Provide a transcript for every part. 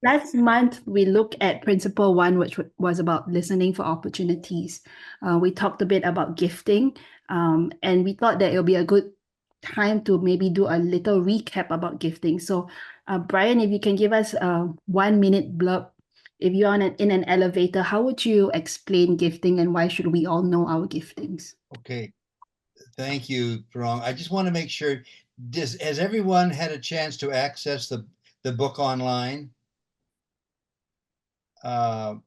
Last month, we looked at Principle One, which was about listening for opportunities. We talked a bit about gifting, and we thought that it'll be a good time to maybe do a little recap about gifting. So, Brian, if you can give us a 1 minute blurb, if you're in an elevator, how would you explain gifting and why should we all know our giftings? Okay, thank you, Parong. I just want to make sure, has everyone had a chance to access the book online? Uh,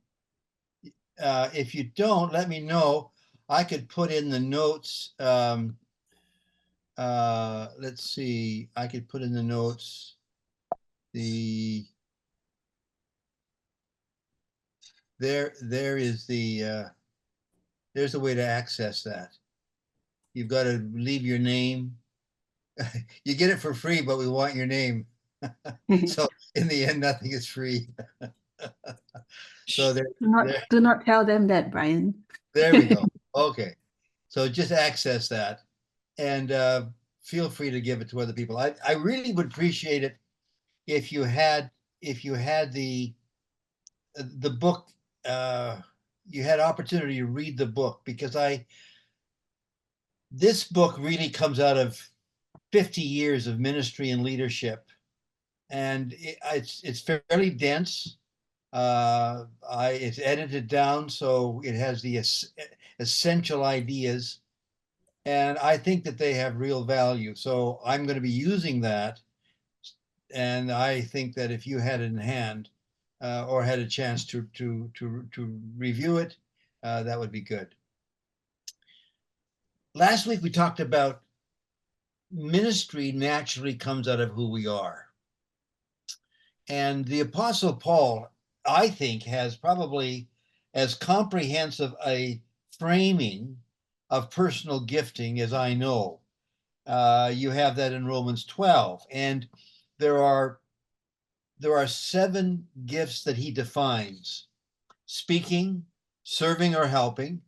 if you don't, let me know. I could put in the notes. Let's see, I could put in the notes the there is there's a way to access that. You've got to leave your name. You get it for free, but we want your name. So in the end, nothing is free. So Shh, do not tell them that, Brian. there we go. Okay. So just access that and feel free to give it to other people. I really would appreciate it if you had the book, you had opportunity to read the book, because this book really comes out of 50 years of ministry and leadership, and it's fairly dense. It's edited down so it has the essential ideas, and I think that they have real value. So I'm going to be using that, and I think that if you had it in hand or had a chance to review it, that would be good. Last week we talked about ministry naturally comes out of who we are. And the Apostle Paul, I think, has probably as comprehensive a framing of personal gifting as I know. You have that in Romans 12, and there are 7 gifts that he defines: speaking, serving or helping,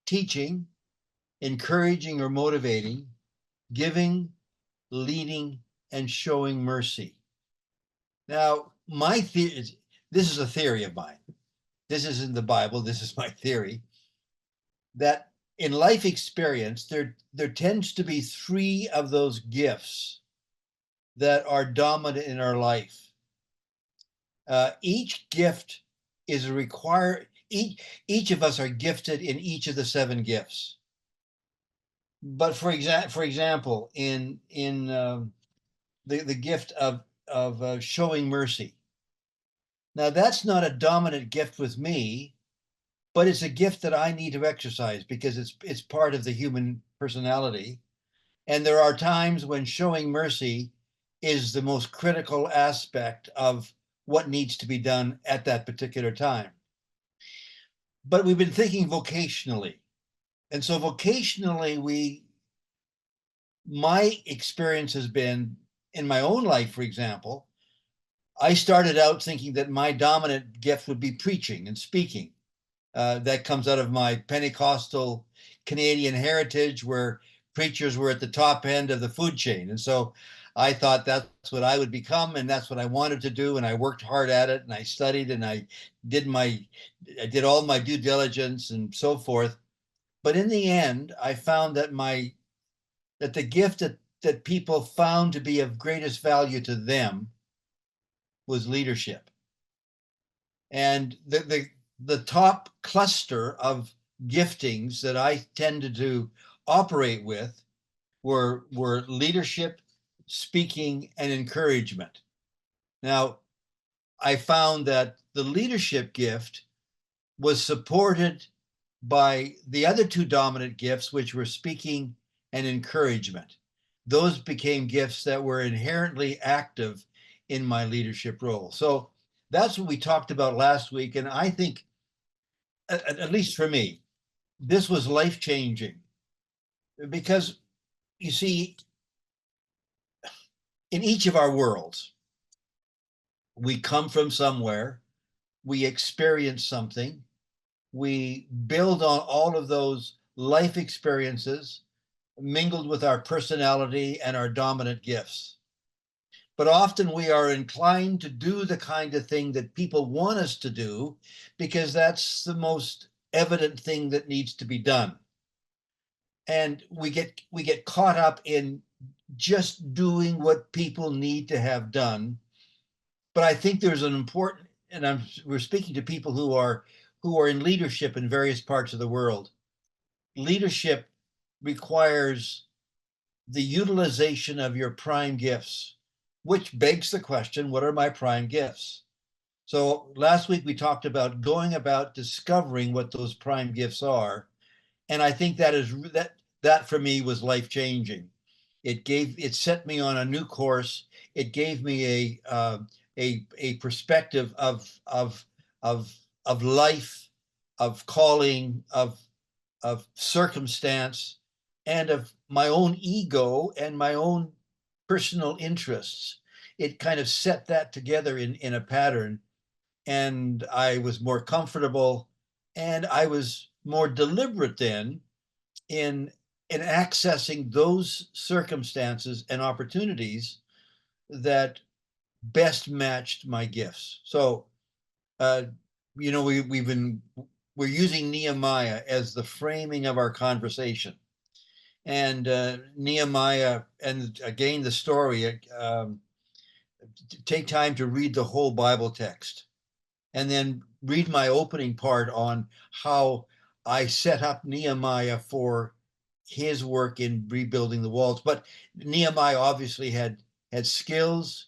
teaching, encouraging or motivating, giving, leading, and showing mercy. Now, my theory, this is a theory of mine. This isn't the Bible, this is my theory, that in life experience, there tends to be 3 of those gifts that are dominant in our life. Each gift is required, each of us are gifted in each of the 7 gifts. But for example, in the gift of showing mercy. Now, that's not a dominant gift with me, but it's a gift that I need to exercise because it's part of the human personality. And there are times when showing mercy is the most critical aspect of what needs to be done at that particular time. But we've been thinking vocationally. And so vocationally, my experience has been in my own life, for example, I started out thinking that my dominant gift would be preaching and speaking. That comes out of my Pentecostal Canadian heritage, where preachers were at the top end of the food chain. And so I thought that's what I would become, and that's what I wanted to do. And I worked hard at it, and I studied, and I did all my due diligence and so forth. But in the end, I found that the gift that people found to be of greatest value to them was leadership. And the top cluster of giftings that I tended to operate with were leadership, speaking, and encouragement. Now, I found that the leadership gift was supported by the other 2 dominant gifts, which were speaking and encouragement. Those became gifts that were inherently active in my leadership role. So that's what we talked about last week. And I think, at least for me, this was life changing, because you see, in each of our worlds, we come from somewhere, we experience something, we build on all of those life experiences mingled with our personality and our dominant gifts. But often we are inclined to do the kind of thing that people want us to do because that's the most evident thing that needs to be done. And we get caught up in just doing what people need to have done. But I think there's an important, and we're speaking to people who are in leadership in various parts of the world. Leadership requires the utilization of your prime gifts, which begs the question, what are my prime gifts? So last week we talked about going about discovering what those prime gifts are. And I think that for me was life-changing. It set me on a new course. It gave me a perspective of life, of calling, of circumstance, and of my own ego and my own personal interests. It kind of set that together in a pattern, and I was more comfortable, and I was more deliberate then in accessing those circumstances and opportunities that best matched my gifts. So, you know, we're using Nehemiah as the framing of our conversation, and Nehemiah, and again the story. Take time to read the whole Bible text, and then read my opening part on how I set up Nehemiah for his work in rebuilding the walls. But Nehemiah obviously had skills,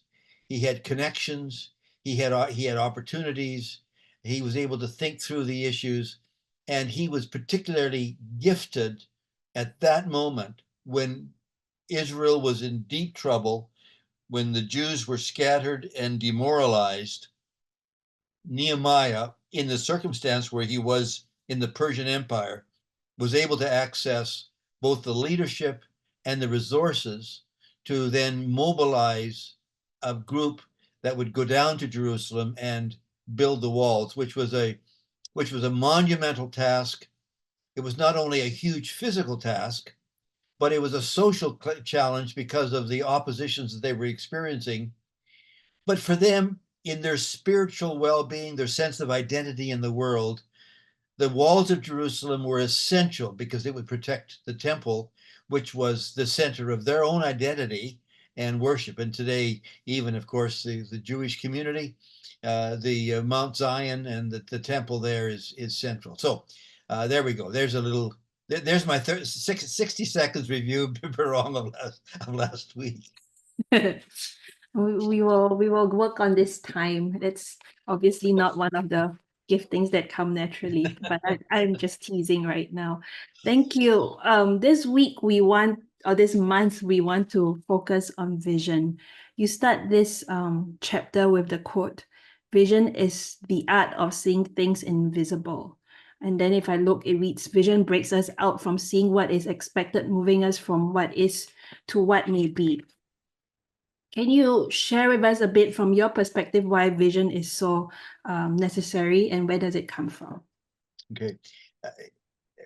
he had connections, he had opportunities, he was able to think through the issues, and he was particularly gifted at that moment when Israel was in deep trouble, when the Jews were scattered and demoralized. Nehemiah, in the circumstance where he was in the Persian Empire, was able to access both the leadership and the resources to then mobilize a group that would go down to Jerusalem and build the walls, which was a monumental task. It was not only a huge physical task, but it was a social challenge because of the oppositions that they were experiencing. But for them, in their spiritual well-being, their sense of identity in the world, the walls of Jerusalem were essential because it would protect the temple, which was the center of their own identity and worship. And today, even, of course, the Jewish community, the Mount Zion and the temple there is central. So there we go. There's my 60 seconds review wrong of last week. We will work on this time. That's obviously not one of the giftings that come naturally, but I'm just teasing right now. Thank you. This week this month we want to focus on vision. You start this chapter with the quote, "Vision is the art of seeing things invisible." And then if I look, it reads, "Vision breaks us out from seeing what is expected, moving us from what is to what may be." Can you share with us a bit from your perspective why vision is so necessary and where does it come from? Okay.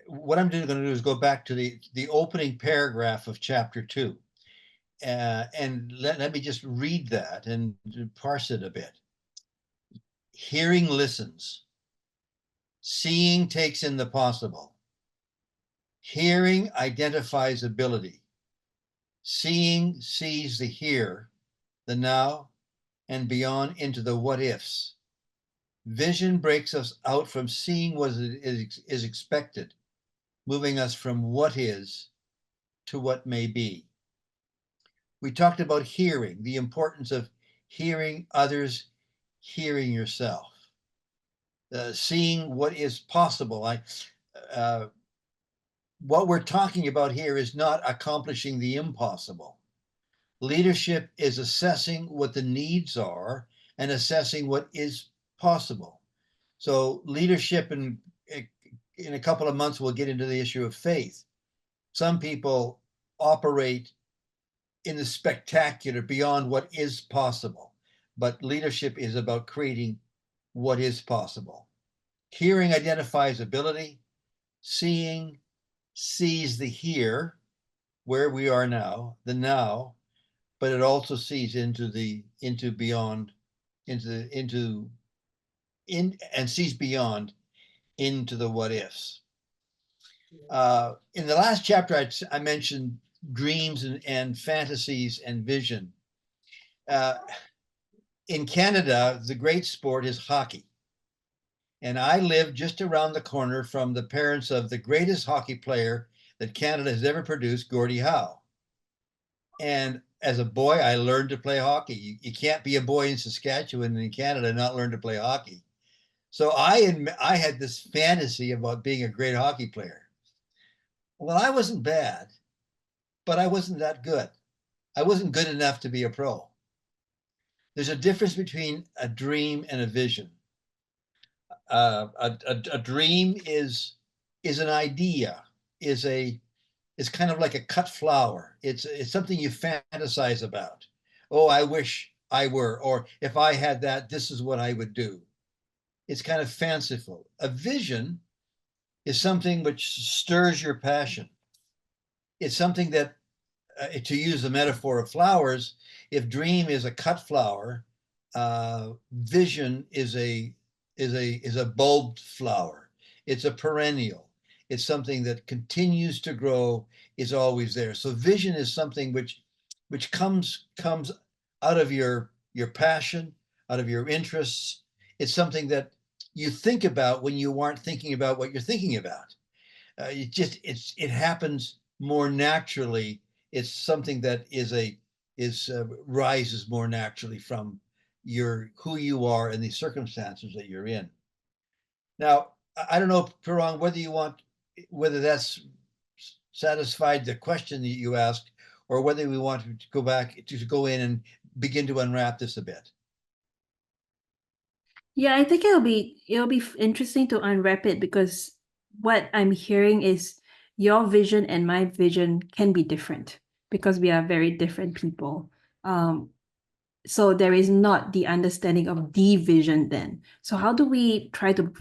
What I'm going to do is go back to the opening paragraph of chapter 2. And let me just read that and parse it a bit. Hearing listens. Seeing takes in the possible. Hearing identifies ability. Seeing sees the here, the now, and beyond into the what ifs. Vision breaks us out from seeing what is expected, moving us from what is to what may be. We talked about hearing, the importance of hearing others, hearing yourself, seeing what is possible. What we're talking about here is not accomplishing the impossible. Leadership is assessing what the needs are and assessing what is possible. So leadership, in a couple of months, we'll get into the issue of faith. Some people operate in the spectacular beyond what is possible, but leadership is about creating what is possible. Hearing identifies ability. Seeing sees the here, where we are now, the now, but it also sees into beyond, and sees beyond into the what ifs. In the last chapter, I mentioned dreams and fantasies and vision. In Canada, the great sport is hockey. And I live just around the corner from the parents of the greatest hockey player that Canada has ever produced, Gordie Howe. And as a boy, I learned to play hockey. You can't be a boy in Saskatchewan and in Canada and not learn to play hockey. So I had this fantasy about being a great hockey player. Well, I wasn't bad, but I wasn't that good. I wasn't good enough to be a pro. There's a difference between a dream and a vision. A dream is an idea, is kind of like a cut flower. It's something you fantasize about. Oh, I wish I were, or if I had that, this is what I would do. It's kind of fanciful. A vision is something which stirs your passion. It's something that, to use the metaphor of flowers, if dream is a cut flower, vision is a bulbed flower. It's a perennial. It's something that continues to grow, is always there. So vision is something which comes out of your passion, out of your interests. It's something that you think about when you aren't thinking about what you're thinking about. It happens more naturally. It's something that rises more naturally from who you are and the circumstances that you're in. Now, I don't know, Pirong, whether that's satisfied the question that you asked, or whether we want to go back to go in and begin to unwrap this a bit. Yeah, I think it'll be interesting to unwrap it, because what I'm hearing is your vision and my vision can be different because we are very different people. So there is not the understanding of the vision then. So how do we try to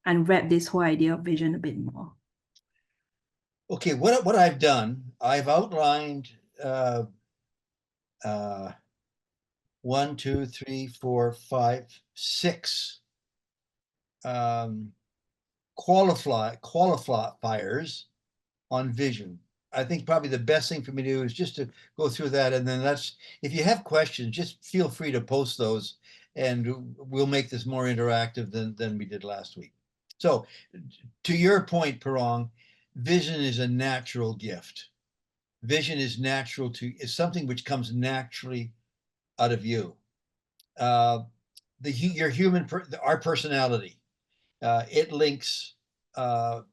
unwrap this whole idea of vision a bit more? Okay, what I've done, I've outlined 1, 2, 3, 4, 5, 6 qualifiers on vision. I think probably the best thing for me to do is just to go through that, and then if you have questions, just feel free to post those, and we'll make this more interactive than we did last week. So, to your point, Pirong, vision is a natural gift. Vision is something which comes naturally out of you. Our personality, it links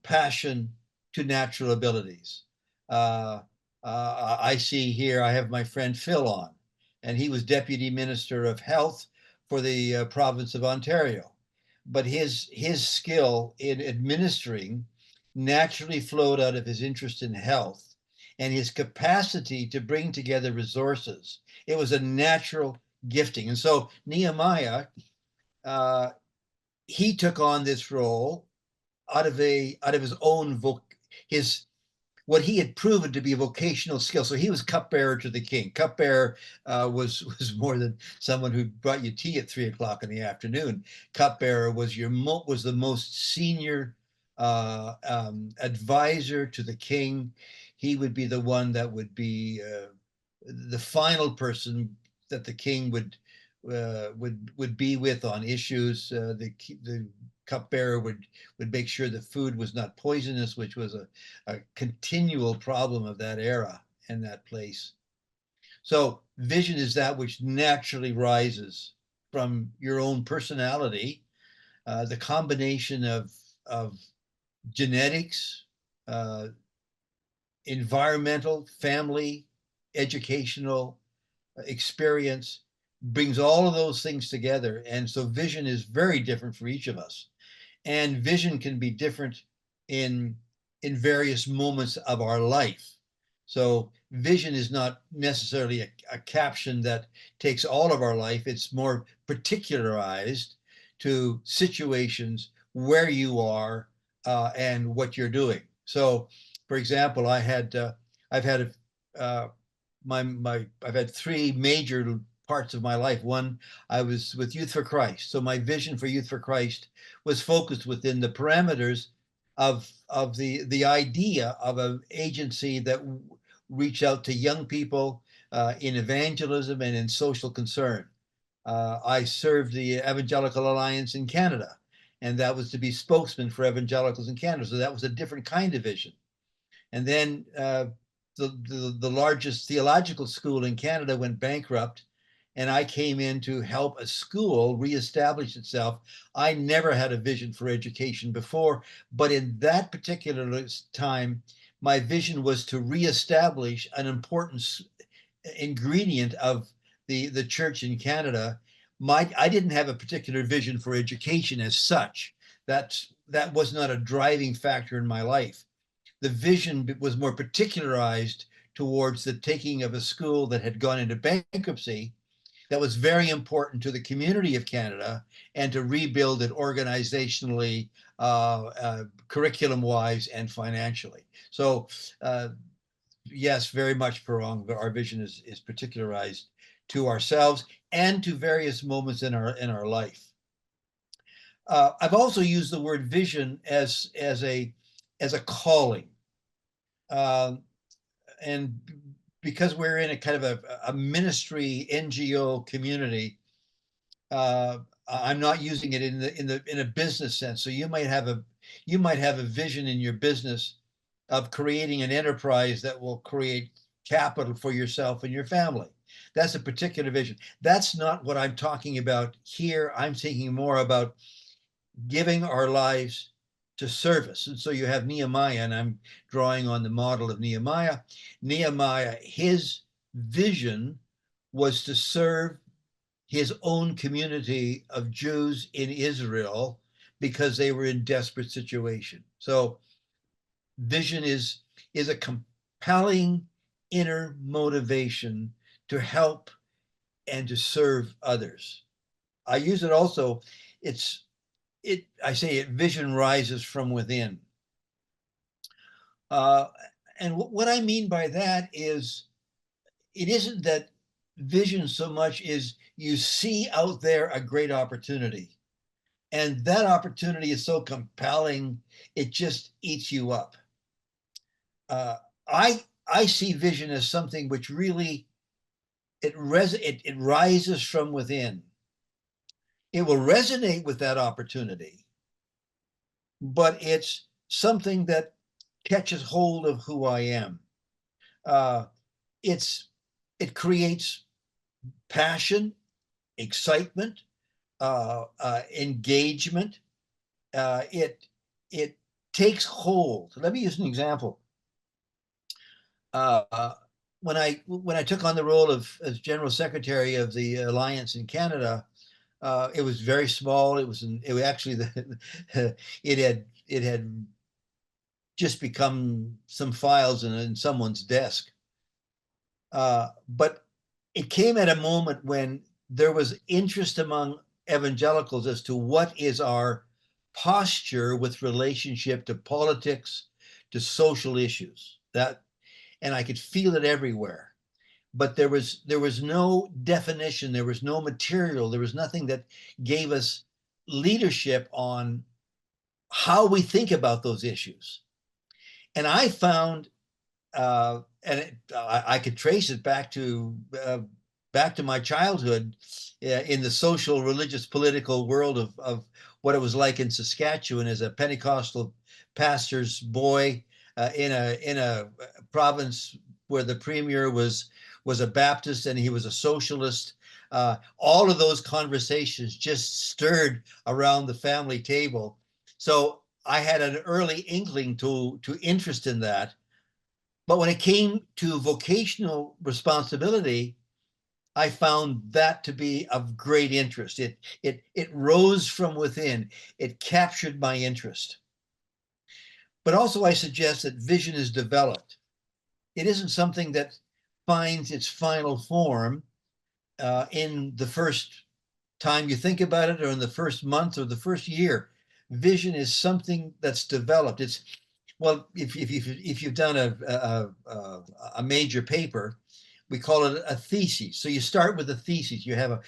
passion to natural abilities. I see here, I have my friend Phil on, and he was Deputy Minister of Health for the province of Ontario. But his skill in administering naturally flowed out of his interest in health and his capacity to bring together resources. It was a natural gifting. And so Nehemiah, he took on this role out of his own what he had proven to be a vocational skill. So he was cupbearer to the king. Cupbearer was more than someone who brought you tea at 3:00 in the afternoon. Cupbearer was the most senior advisor to the king. He would be the one that would be the final person that the king would be with on issues. The cupbearer would make sure the food was not poisonous, which was a continual problem of that era and that place. So vision is that which naturally rises from your own personality, the combination of genetics, environmental, family, educational experience, brings all of those things together. And so vision is very different for each of us. And vision can be different in various moments of our life. So vision is not necessarily a caption that takes all of our life. It's more particularized to situations where you are and what you're doing. So, for example, I've had I've had three major parts of my life. One, I was with Youth for Christ. So my vision for Youth for Christ was focused within the parameters of the idea of an agency that reach out to young people in evangelism and in social concern. I served the Evangelical Alliance in Canada, and that was to be spokesman for evangelicals in Canada. So that was a different kind of vision. And then the largest theological school in Canada went bankrupt, and I came in to help a school reestablish itself. I never had a vision for education before, but in that particular time, my vision was to reestablish an important ingredient of the church in Canada. I didn't have a particular vision for education as such. That was not a driving factor in my life. The vision was more particularized towards the taking of a school that had gone into bankruptcy, that was very important to the community of Canada, and to rebuild it organizationally, curriculum-wise, and financially. So yes, very much, Parong, our vision is particularized to ourselves and to various moments in our life. I've also used the word vision as a calling. And because we're in a kind of a ministry NGO community, I'm not using it in a business sense. So you might have a vision in your business of creating an enterprise that will create capital for yourself and your family. That's a particular vision. That's not what I'm talking about here. I'm thinking more about giving our lives to service. And so you have Nehemiah, and I'm drawing on the model of Nehemiah. Nehemiah, his vision was to serve his own community of Jews in Israel because they were in desperate situation. So vision is a compelling inner motivation to help and to serve others. I use it also, I say it, vision rises from within. And what I mean by that is, it isn't that vision so much is you see out there a great opportunity, and that opportunity is so compelling, it just eats you up. I see vision as something which really, it rises from within. It will resonate with that opportunity, but it's something that catches hold of who I am. It creates passion, excitement, engagement. It takes hold. Let me use an example. When I took on the role as General Secretary of the Alliance in Canada, it was very small. It was actually it had just become some files in someone's desk. But it came at a moment when there was interest among evangelicals as to what is our posture with relationship to politics, to social issues. And I could feel it everywhere. But there was no definition, there was no material, there was nothing that gave us leadership on how we think about those issues. And I found, I could trace it back to my childhood in the social, religious, political world of what it was like in Saskatchewan as a Pentecostal pastor's boy in a province where the premier was a Baptist and he was a socialist. All of those conversations just stirred around the family table. So I had an early inkling to interest in that. But when it came to vocational responsibility, I found that to be of great interest. It rose from within. It captured my interest. But also I suggest that vision is developed. It isn't something that finds its final form in the first time you think about it, or in the first month or the first year. Vision is something that's developed. Well, if you've done a major paper, we call it a thesis. So you start with a thesis. You have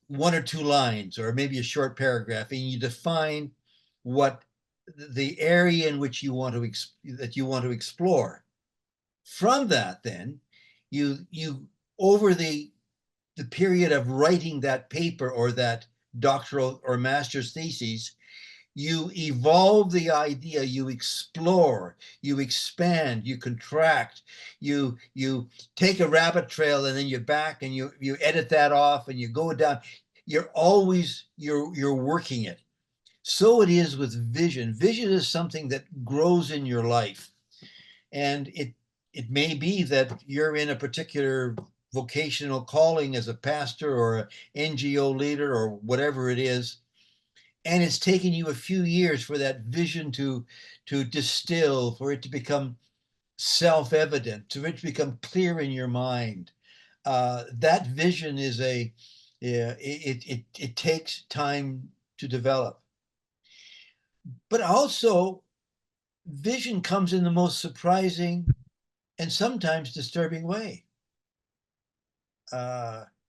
1 or 2 lines, or maybe a short paragraph, and you define what the area in which you want to explore. From that, then you over the period of writing that paper or that doctoral or master's thesis, you evolve the idea, you explore, you expand, you contract, you take a rabbit trail, and then you're back and you edit that off and you go down. You're always you're working it. So it is with vision. Vision is something that grows in your life, and it may be that you're in a particular vocational calling as a pastor or an NGO leader or whatever it is, and it's taken you a few years for that vision to distill, for it to become self-evident, for it to become clear in your mind. That vision is it takes time to develop. But also, vision comes in the most surprising and sometimes disturbing way.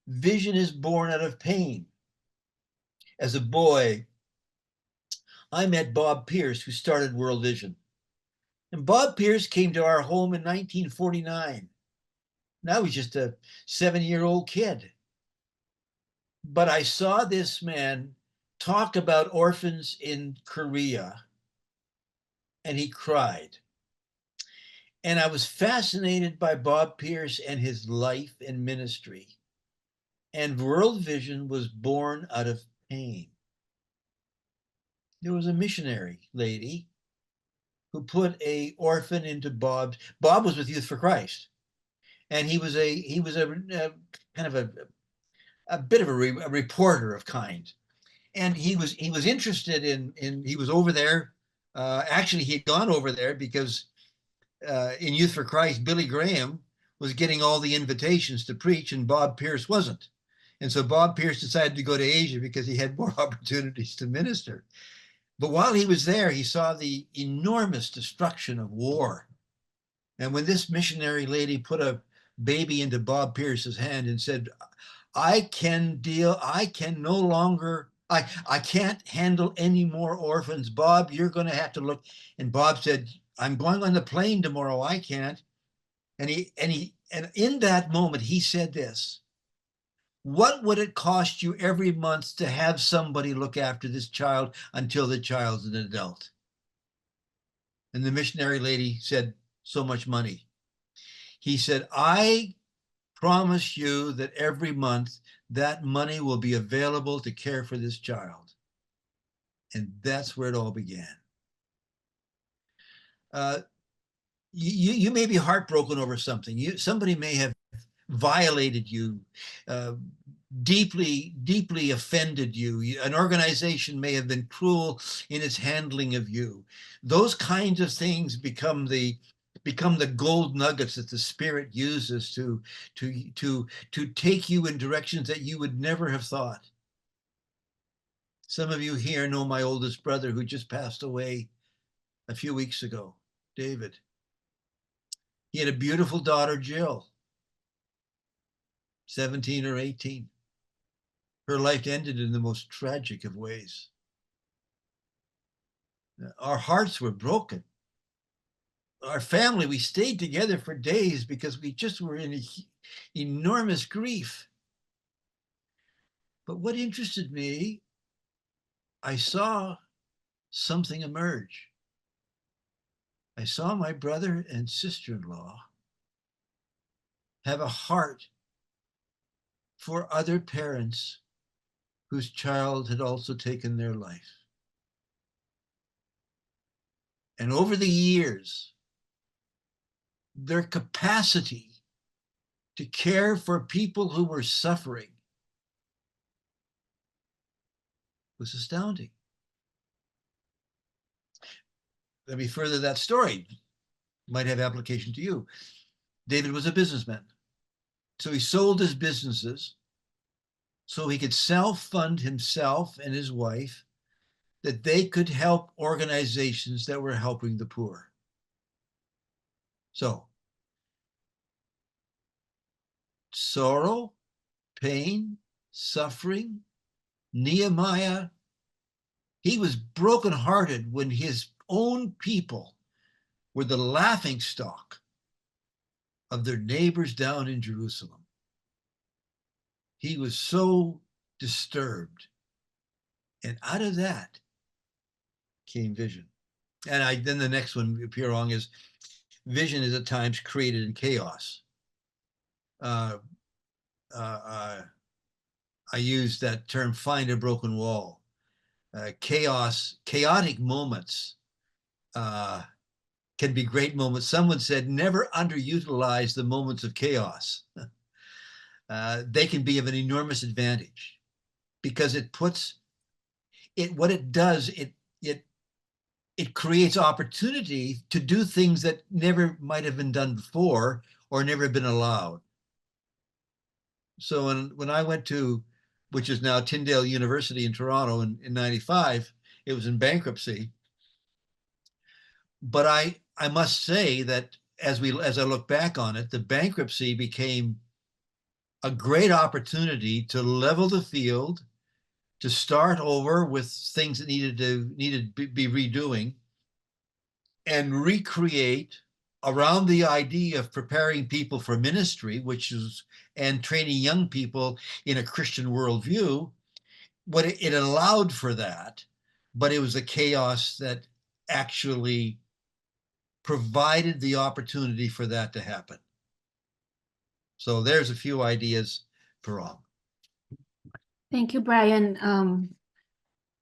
Vision is born out of pain. As a boy, I met Bob Pierce, who started World Vision. And Bob Pierce came to our home in 1949. Now I was just a 7-year-old kid. But I saw this man talk about orphans in Korea, and he cried. And I was fascinated by Bob Pierce and his life and ministry. And World Vision was born out of pain. There was a missionary lady who put a orphan into Bob was with Youth for Christ, and he was a kind of a bit of a reporter of kind, and he was interested in he was over there. Actually, he had gone over there because in Youth for Christ, Billy Graham was getting all the invitations to preach, and Bob Pierce wasn't. And so Bob Pierce decided to go to Asia because he had more opportunities to minister. But while he was there, he saw the enormous destruction of war. And when this missionary lady put a baby into Bob Pierce's hand and said, I can't handle any more orphans. Bob, you're going to have to look. And Bob said, I'm going on the plane tomorrow. I can't. And in that moment, he said this: what would it cost you every month to have somebody look after this child until the child's an adult? And the missionary lady said, so much money. He said, I promise you that every month that money will be available to care for this child. And that's where it all began. You may be heartbroken over something. Somebody may have violated you, deeply offended you. An organization may have been cruel in its handling of you. Those kinds of things become the gold nuggets that the Spirit uses to take you in directions that you would never have thought. Some of you here know my oldest brother, who just passed away a few weeks ago, David. He had a beautiful daughter, Jill, 17 or 18. Her life ended in the most tragic of ways. Our hearts were broken. Our family, we stayed together for days because we just were in enormous grief. But what interested me, I saw something emerge. I saw my brother and sister-in-law have a heart for other parents whose child had also taken their life. And over the years, their capacity to care for people who were suffering was astounding. Let me further that story. Might have application to you. David was a businessman. So he sold his businesses so he could self-fund himself and his wife, that they could help organizations that were helping the poor. So sorrow, pain, suffering. Nehemiah, he was brokenhearted when his own people were the laughing stock of their neighbors down in Jerusalem. He was so disturbed. And out of that came vision. And then the next one, Pirong, is vision is at times created in chaos. I use that term, find a broken wall. Chaotic moments can be great moments. Someone said, never underutilize the moments of chaos. They can be of an enormous advantage because what it does, it creates opportunity to do things that never might have been done before or never been allowed. So when I went to, which is now Tyndale University in Toronto in 95, it was in bankruptcy. But I must say that as I look back on it, the bankruptcy became a great opportunity to level the field, to start over with things that needed to be redoing, and recreate around the idea of preparing people for ministry, and training young people in a Christian worldview. What it allowed for that, but it was a chaos that actually provided the opportunity for that to happen. So there's a few ideas for all. Thank you, Brian.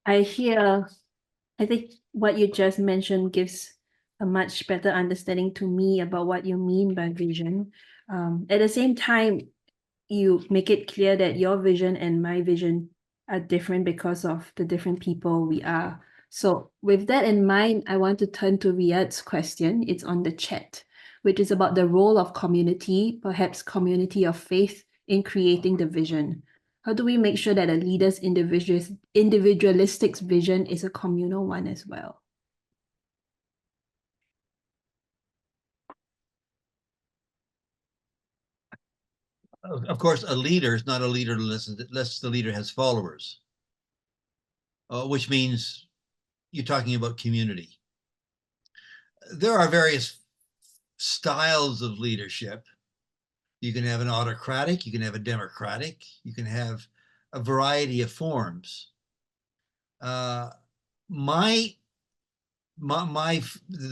I think what you just mentioned gives a much better understanding to me about what you mean by vision. At the same time, you make it clear that your vision and my vision are different because of the different people we are. So with that in mind, I want to turn to Riyad's question. It's on the chat, which is about the role of community, perhaps community of faith, in creating the vision. How do we make sure that a leader's individualistic vision is a communal one as well? Of course, a leader is not a leader unless the leader has followers, which means you're talking about community. There are various styles of leadership. You can have an autocratic, you can have a democratic, you can have a variety of forms. The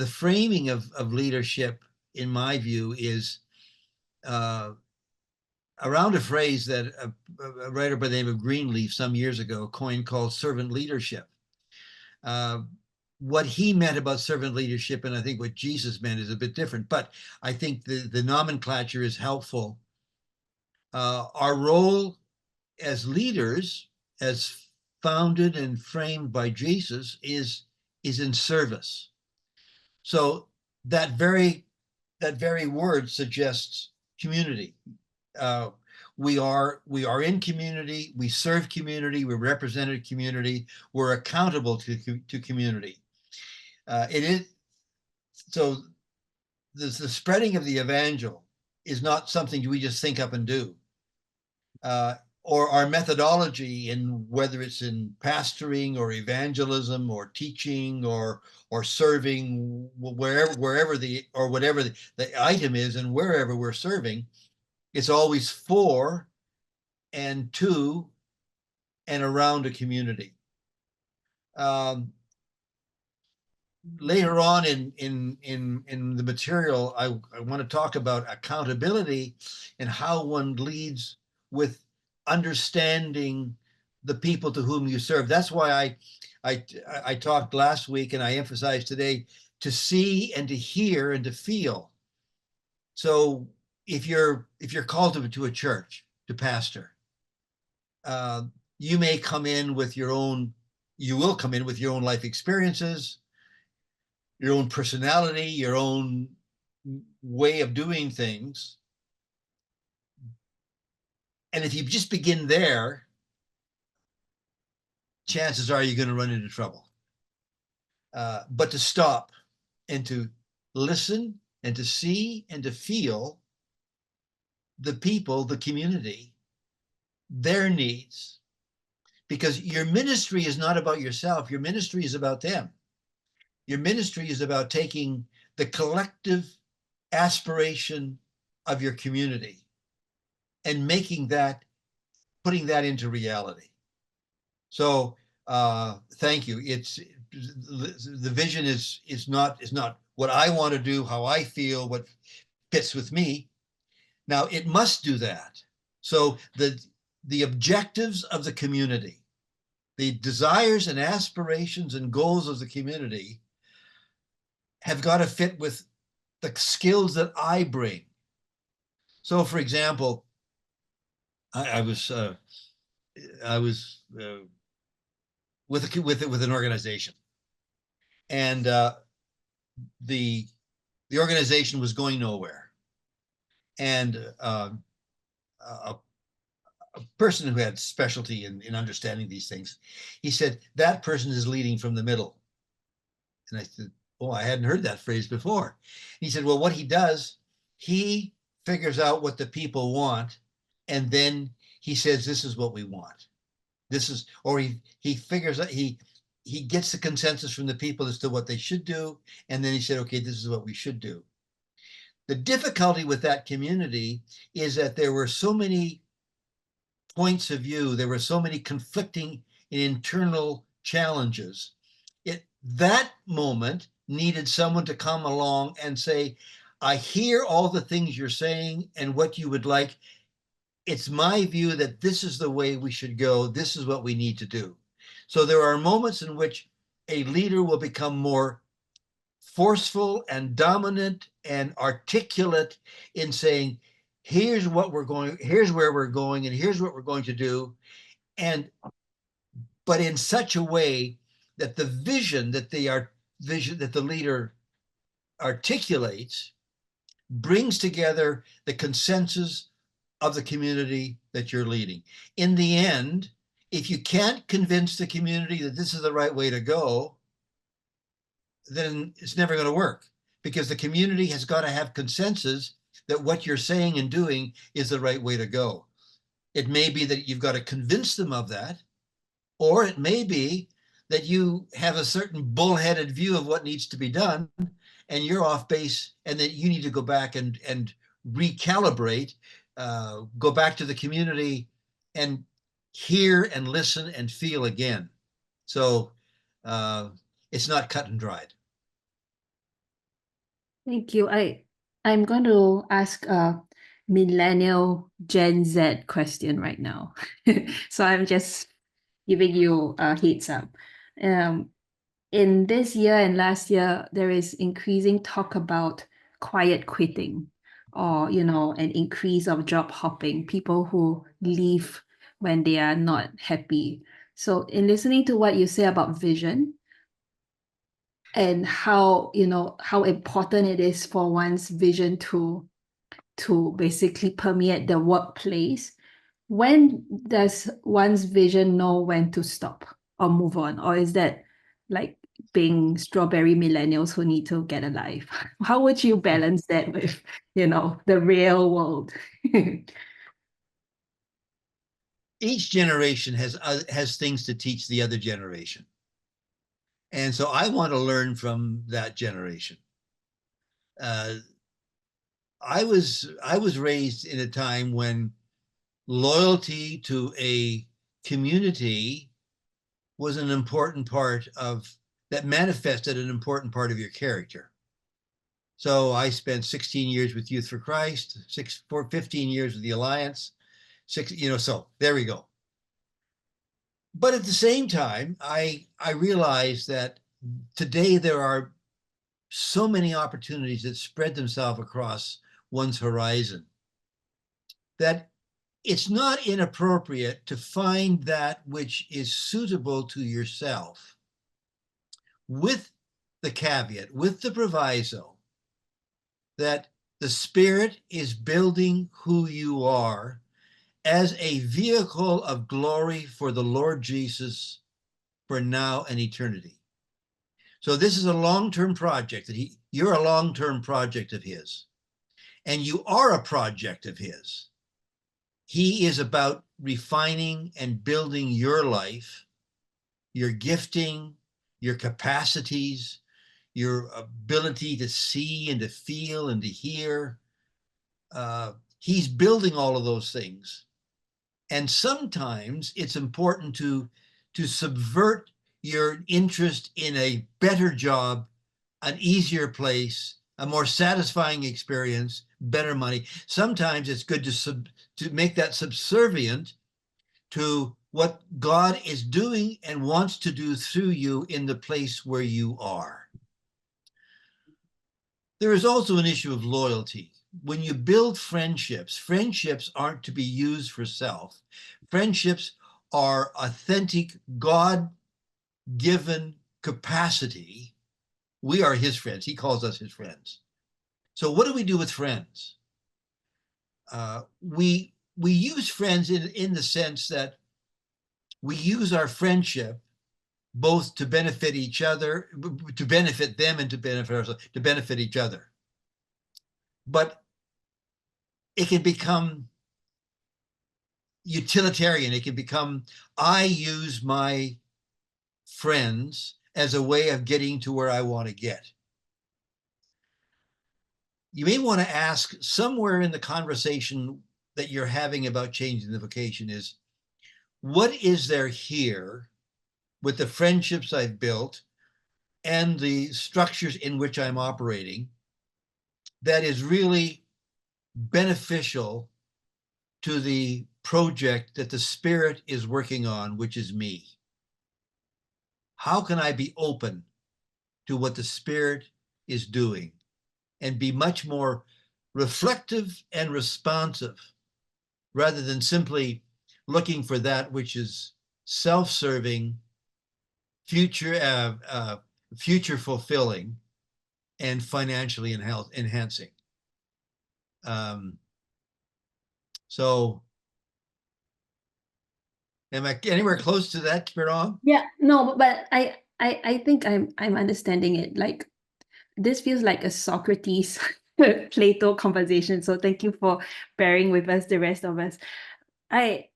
framing of leadership, in my view, is around a phrase that a writer by the name of Greenleaf some years ago coined, called servant leadership. What he meant about servant leadership, and I think what Jesus meant, is a bit different, but I think the nomenclature is helpful. Our role as leaders, as founded and framed by Jesus, is in service. So that very word suggests community. We are in community, we serve community, we represent community, we're accountable to community. It is so the spreading of the evangel is not something we just think up and do. Or our methodology, in whether it's in pastoring or evangelism or teaching or serving, whatever the item is, and wherever we're serving, it's always for and to and around a community. Later on in the material, I want to talk about accountability and how one leads with understanding the people to whom you serve. That's why I talked last week, and I emphasized today, to see and to hear and to feel. So if you're called to a church to pastor, you will come in with your own life experiences, your own personality, your own way of doing things. And if you just begin there, chances are you're going to run into trouble. But to stop and to listen and to see and to feel the people, the community, their needs. Because your ministry is not about yourself. Your ministry is about them. Your ministry is about taking the collective aspiration of your community and making that, putting that into reality. So thank you. It's the vision is not what I want to do, how I feel, what fits with me. Now it must do that. So the objectives of the community, the desires and aspirations and goals of the community have got to fit with the skills that I bring. So, for example, I was with an organization, and the organization was going nowhere, and a person who had specialty in understanding these things, he said that person is leading from the middle, and I said, oh, I hadn't heard that phrase before. He said, well, what he does, he figures out what the people want, and then he says, this is what we want. This is, or he figures out, he gets the consensus from the people as to what they should do, and then he said, okay, this is what we should do. The difficulty with that community is that there were so many points of view, there were so many conflicting internal challenges. That moment needed someone to come along and say, I hear all the things you're saying and what you would like. It's my view that this is the way we should go. This is what we need to do. So there are moments in which a leader will become more forceful and dominant and articulate in saying, here's what we're going, here's where we're going, and here's what we're going to do. But in such a way that the vision that the leader articulates brings together the consensus of the community that you're leading. In the end, if you can't convince the community that this is the right way to go, then it's never going to work, because the community has got to have consensus that what you're saying and doing is the right way to go. It may be that you've got to convince them of that, or it may be that you have a certain bullheaded view of what needs to be done and you're off base, and that you need to go back and recalibrate, go back to the community and hear and listen and feel again. So it's not cut and dried. Thank you. I'm going to ask a millennial Gen Z question right now. So I'm just giving you a heads up. In this year and last year, there is increasing talk about quiet quitting, or an increase of job hopping, people who leave when they are not happy. So in listening to what you say about vision and how important it is for one's vision to basically permeate the workplace, when does one's vision know when to stop or move on? Or is that like being strawberry millennials who need to get a life? How would you balance that with, the real world? Each generation has things to teach the other generation. And so I want to learn from that generation. I was raised in a time when loyalty to a community was an important part of, that manifested an important part of your character. So I spent 16 years with Youth for Christ, 15 years with the Alliance, so there we go. But at the same time, I realized that today there are so many opportunities that spread themselves across one's horizon that it's not inappropriate to find that which is suitable to yourself, with the caveat, with the proviso that the Spirit is building who you are as a vehicle of glory for the Lord Jesus for now and eternity. So this is a long-term project, you're a long-term project of his. and you are a project of his. He is about refining and building your life, your gifting, your capacities, your ability to see and to feel and to hear. He's building all of those things. And sometimes it's important to subvert your interest in a better job, an easier place, a more satisfying experience, better money. Sometimes it's good to make that subservient to what God is doing and wants to do through you in the place where you are. There is also an issue of loyalty. When you build friendships, friendships aren't to be used for self. Friendships are authentic, God-given capacity. We are his friends. He calls us his friends. So what do we do with friends? We use friends in the sense that we use our friendship both to benefit each other, to benefit them, and to benefit ourselves, to benefit each other. But it can become utilitarian. It can become, I use my friends as a way of getting to where I want to get. You may want to ask somewhere in the conversation that you're having about changing the vocation is, what is there here with the friendships I've built and the structures in which I'm operating that is really beneficial to the project that the Spirit is working on, which is me? How can I be open to what the Spirit is doing and be much more reflective and responsive rather than simply looking for that which is self-serving, future fulfilling, and financially enhancing. So am I anywhere close to that, Pirong? Yeah, no, but I think I'm understanding it. Like, this feels like a Socrates Plato conversation. So thank you for bearing with us, the rest of us. I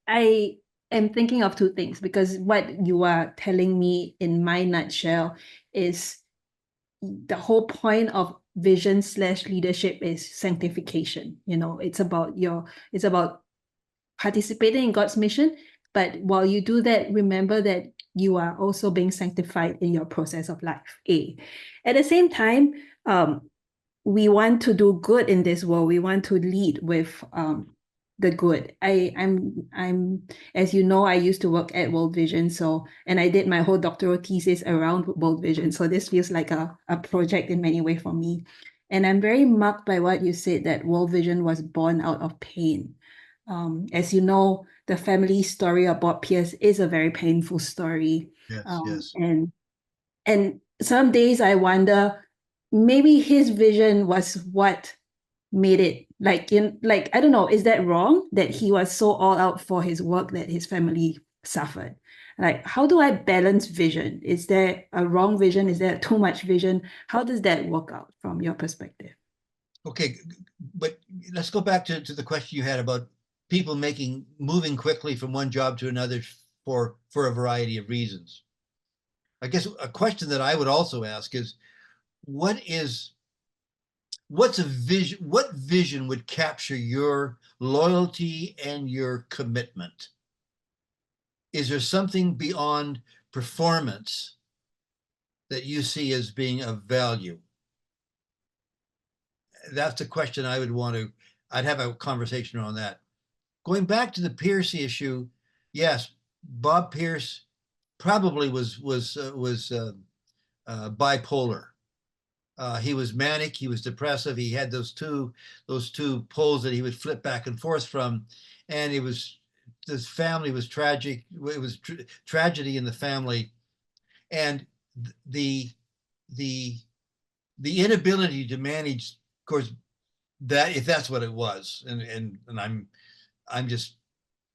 am thinking of two things, because what you are telling me in my nutshell is the whole point of vision/leadership is sanctification. It's about participating in God's mission. But while you do that, remember that you are also being sanctified in your process of life. At the same time, we want to do good in this world. We want to lead with the good. I'm as you know, I used to work at World Vision, and I did my whole doctoral thesis around World Vision. So this feels like a project in many ways for me. And I'm very marked by what you said, that World Vision was born out of pain. As you know, the family story of Bob Pierce is a very painful story. Yes. And some days I wonder, maybe his vision was what made it, I don't know, is that wrong, that he was so all out for his work that his family suffered? Like, how do I balance vision? Is there a wrong vision? Is there too much vision? How does that work out from your perspective? Okay, but let's go back to the question you had about people moving quickly from one job to another for a variety of reasons. I guess a question that I would also ask is, what's a vision? What vision would capture your loyalty and your commitment? Is there something beyond performance that you see as being of value? That's a question I would I'd have a conversation on that. Going back to the Pierce issue, yes, Bob Pierce probably was bipolar. He was manic. He was depressive. He had those two poles that he would flip back and forth from, and this family was tragic. It was tragedy in the family, and the inability to manage, of course, that, if that's what it was, and I'm just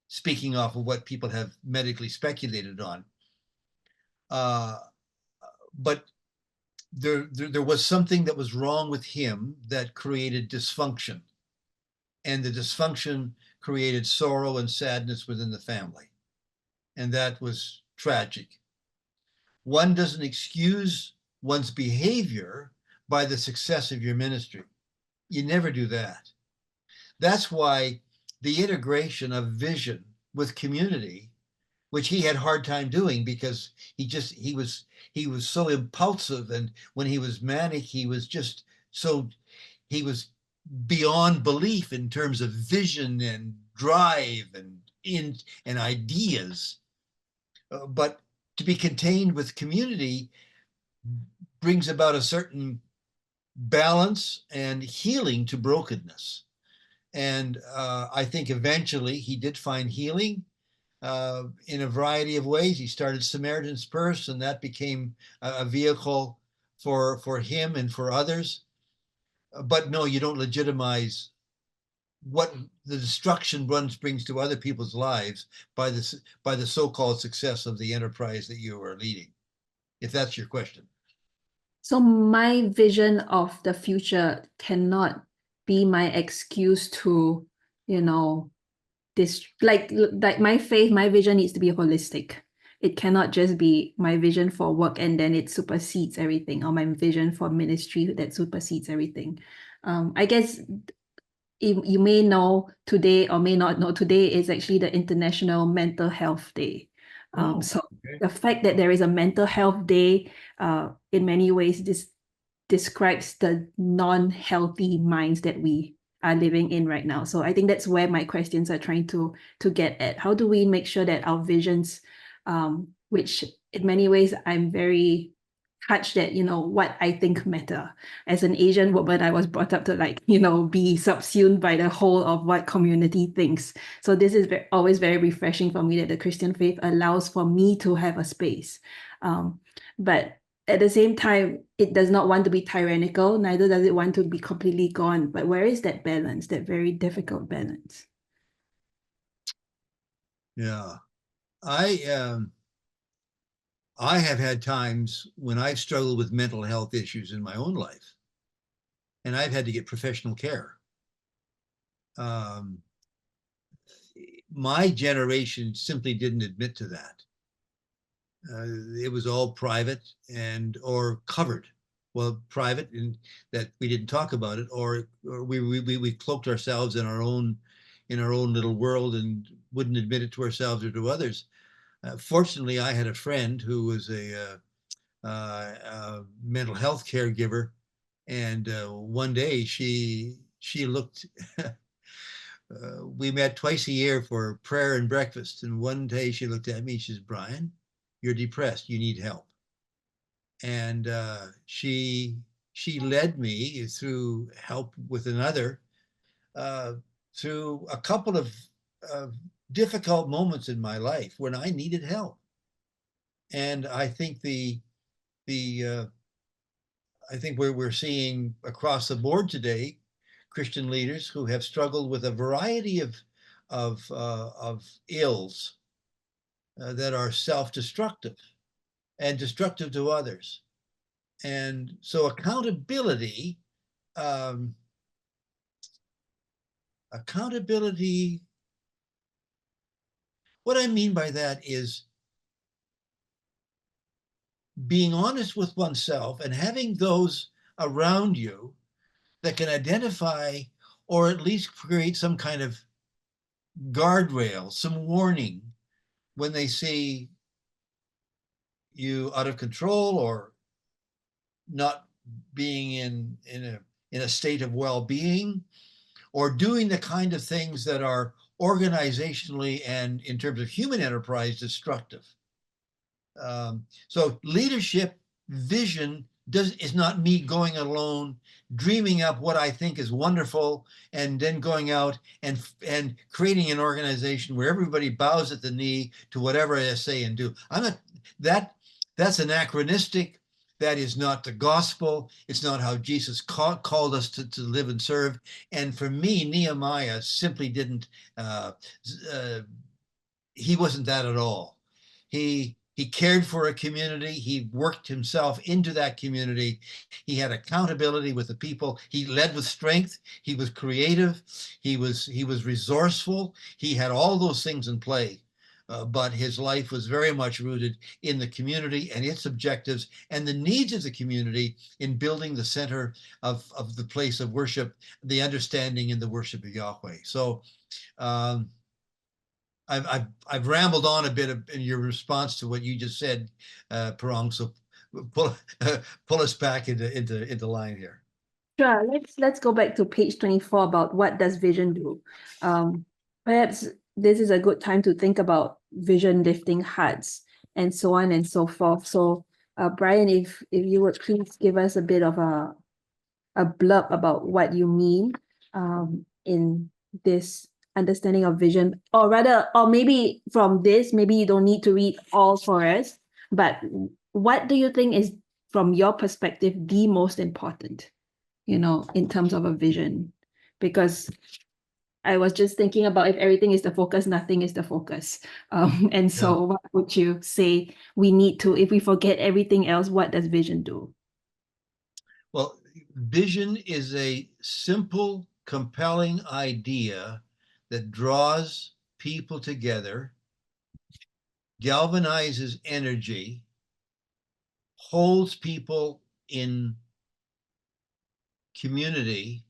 speaking off of what people have medically speculated on. But there was something that was wrong with him that created dysfunction. and the dysfunction created sorrow and sadness within the family. And that was tragic. One doesn't excuse one's behavior by the success of your ministry. You never do that. That's why the integration of vision with community, which he had a hard time doing because he was so impulsive, and when he was manic, he was beyond belief in terms of vision and drive and ideas. But to be contained with community brings about a certain balance and healing to brokenness. And I think eventually he did find healing in a variety of ways. He started Samaritan's Purse, and that became a vehicle for him and for others. But no, you don't legitimize what the destruction one brings to other people's lives by the so-called success of the enterprise that you are leading, if that's your question. So my vision of the future cannot be my excuse to, this like my faith, my vision needs to be holistic. It cannot just be my vision for work and then it supersedes everything, or my vision for ministry that supersedes everything. I guess you may know today or may not know, today is actually the International Mental Health Day. So Okay. the fact that there is a mental health day, in many ways, this describes the non-healthy minds that we are living in right now. So I think that's where my questions are trying to get at. How do we make sure that our visions, which in many ways I'm very touched that, what I think matter. As an Asian woman, I was brought up to be subsumed by the whole of what community thinks. So this is always very refreshing for me that the Christian faith allows for me to have a space. But at the same time, it does not want to be tyrannical, neither does it want to be completely gone. But where is that balance, that very difficult balance? Yeah. I have had times when I've struggled with mental health issues in my own life, and I've had to get professional care. My generation simply didn't admit to that. It was all private or covered. Well, private in that we didn't talk about it, or we cloaked ourselves in our own little world and wouldn't admit it to ourselves or to others. Fortunately, I had a friend who was a mental health caregiver, and one day she looked. We met twice a year for prayer and breakfast, and one day she looked at me. She says, "Brian, you're depressed. You need help." And she led me through help with another, through a couple of difficult moments in my life when I needed help. And I think I think we're seeing across the board today Christian leaders who have struggled with a variety of ills that are self-destructive and destructive to others. And so accountability, what I mean by that is being honest with oneself and having those around you that can identify or at least create some kind of guardrail, some warning when they see you out of control or not being in a state of well-being, or doing the kind of things that are organizationally and in terms of human enterprise destructive. So leadership vision is not me going alone, dreaming up what I think is wonderful, and then going out and creating an organization where everybody bows at the knee to whatever I say and do. I'm not that's anachronistic. That is not the gospel. It's not how Jesus called us to live and serve. And for me, Nehemiah simply didn't, he wasn't that at all. He He cared for a community. He worked himself into that community. He had accountability with the people. He led with strength. He was creative. He was resourceful. He had all those things in play. But his life was very much rooted in the community and its objectives and the needs of the community in building the center of the place of worship, the understanding and the worship of Yahweh. So I've rambled on a bit in your response to what you just said, Parang. So pull pull us back into line here. Sure, let's go back to page 24 about what does vision do. Perhaps this is a good time to think about vision lifting hearts and so on and so forth. So, Brian, if you would please give us a bit of a blurb about what you mean in this understanding of vision, or rather, or maybe from this, maybe you don't need to read all for us, but what do you think is, from your perspective, the most important, in terms of a vision? Because I was just thinking about, if everything is the focus, nothing is the focus. And so what would you say we need to, if we forget everything else, what does vision do? Well, vision is a simple, compelling idea that draws people together, galvanizes energy, holds people in community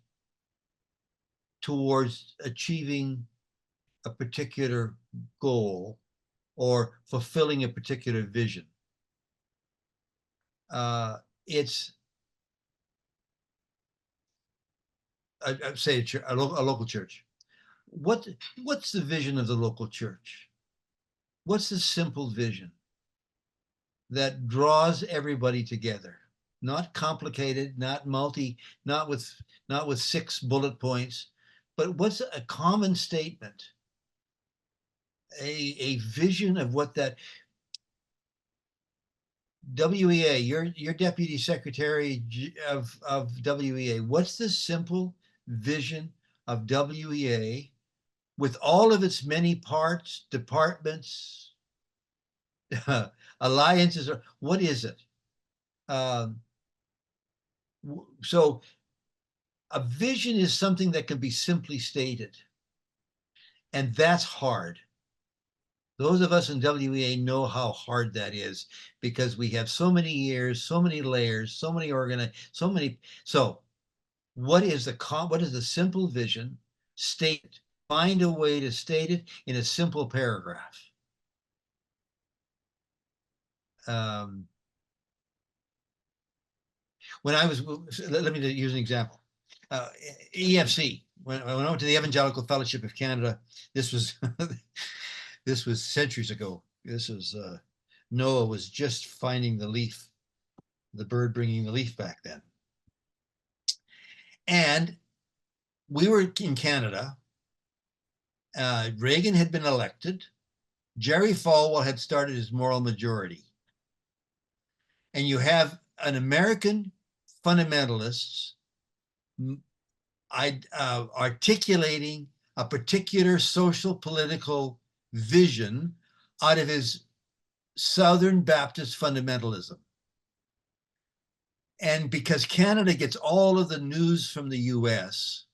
towards achieving a particular goal or fulfilling a particular vision. It's, I'd say a local church. What's the vision of the local church? What's the simple vision that draws everybody together? Not complicated, not with 6 bullet points, but what's a common statement? A vision of what that WEA, your deputy secretary of WEA, what's the simple vision of WEA with all of its many parts, departments, alliances? What is it? So a vision is something that can be simply stated, and that's hard. Those of us in WEA know how hard that is, because we have so many years, so many layers, so many so what is the simple vision? State it. Find a way to state it in a simple paragraph. When I was, let me use an example. EFC, when I went to the Evangelical Fellowship of Canada, this was this was centuries ago. This was Noah was just finding the leaf, the bird bringing the leaf back then. And we were in Canada. Reagan had been elected. Jerry Falwell had started his moral majority. And you have an American fundamentalists articulating a particular social political vision out of his Southern Baptist fundamentalism. And because Canada gets all of the news from the US,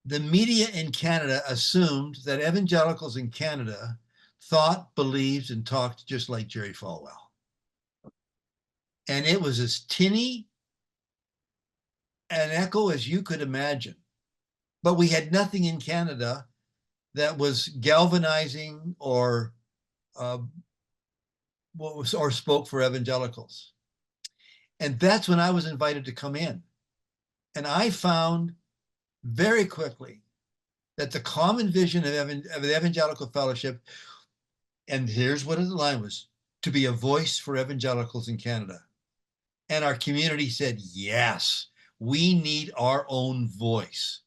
the media in Canada assumed that evangelicals in Canada thought, believed, and talked just like Jerry Falwell. And it was as tinny an echo as you could imagine. But we had nothing in Canada that was galvanizing or spoke for evangelicals. And that's when I was invited to come in. And I found very quickly that the common vision of the Evangelical Fellowship, and here's what the line was, to be a voice for evangelicals in Canada. And our community said, yes, we need our own voice.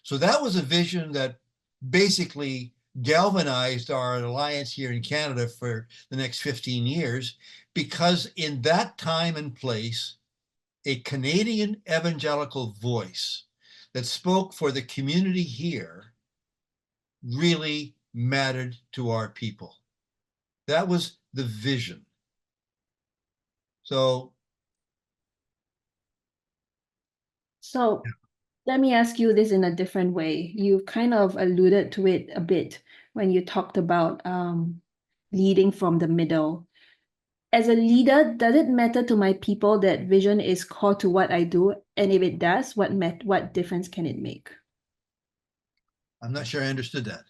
So that was a vision that basically galvanized our alliance here in Canada for the next 15 years, because in that time and place, a Canadian evangelical voice that spoke for the community here really mattered to our people. That was the vision. So So let me ask you this in a different way. You kind of alluded to it a bit when you talked about leading from the middle. As a leader, does it matter to my people that vision is core to what I do? And if it does, what difference can it make? I'm not sure I understood that.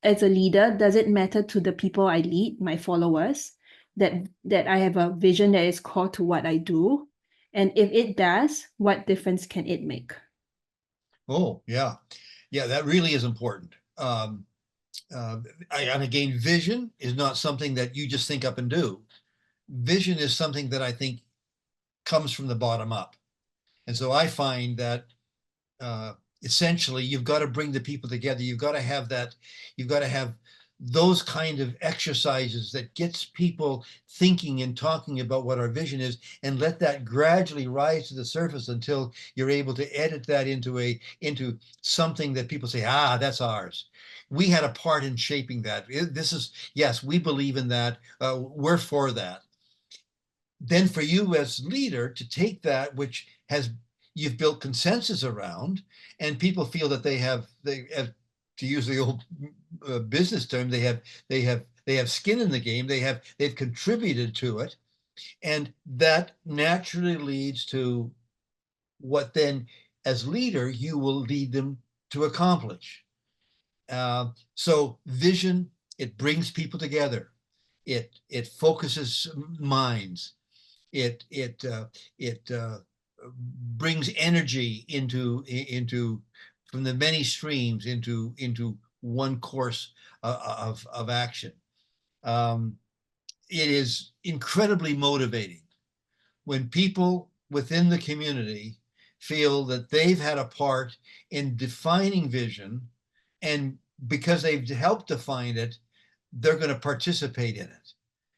As a leader, does it matter to the people I lead, my followers, that I have a vision that is core to what I do? And if it does, what difference can it make? Oh, yeah. Yeah, that really is important. And again, vision is not something that you just think up and do. Vision is something that I think comes from the bottom up. And so I find that essentially you've got to bring the people together. You've got to have that, you've got to have those kind of exercises that gets people thinking and talking about what our vision is, and let that gradually rise to the surface until you're able to edit that into something that people say, ah, that's ours. We had a part in shaping that. This is, yes, we believe in that. We're for that. Then for you as leader to take that which has you've built consensus around, and people feel that they have, to use the old business term, they have skin in the game. They've contributed to it, and that naturally leads to what then, as leader, you will lead them to accomplish. So vision, it brings people together. It focuses minds. It brings energy into from the many streams into one course of action. It is incredibly motivating when people within the community feel that they've had a part in defining vision, and because they've helped define it, they're going to participate in it.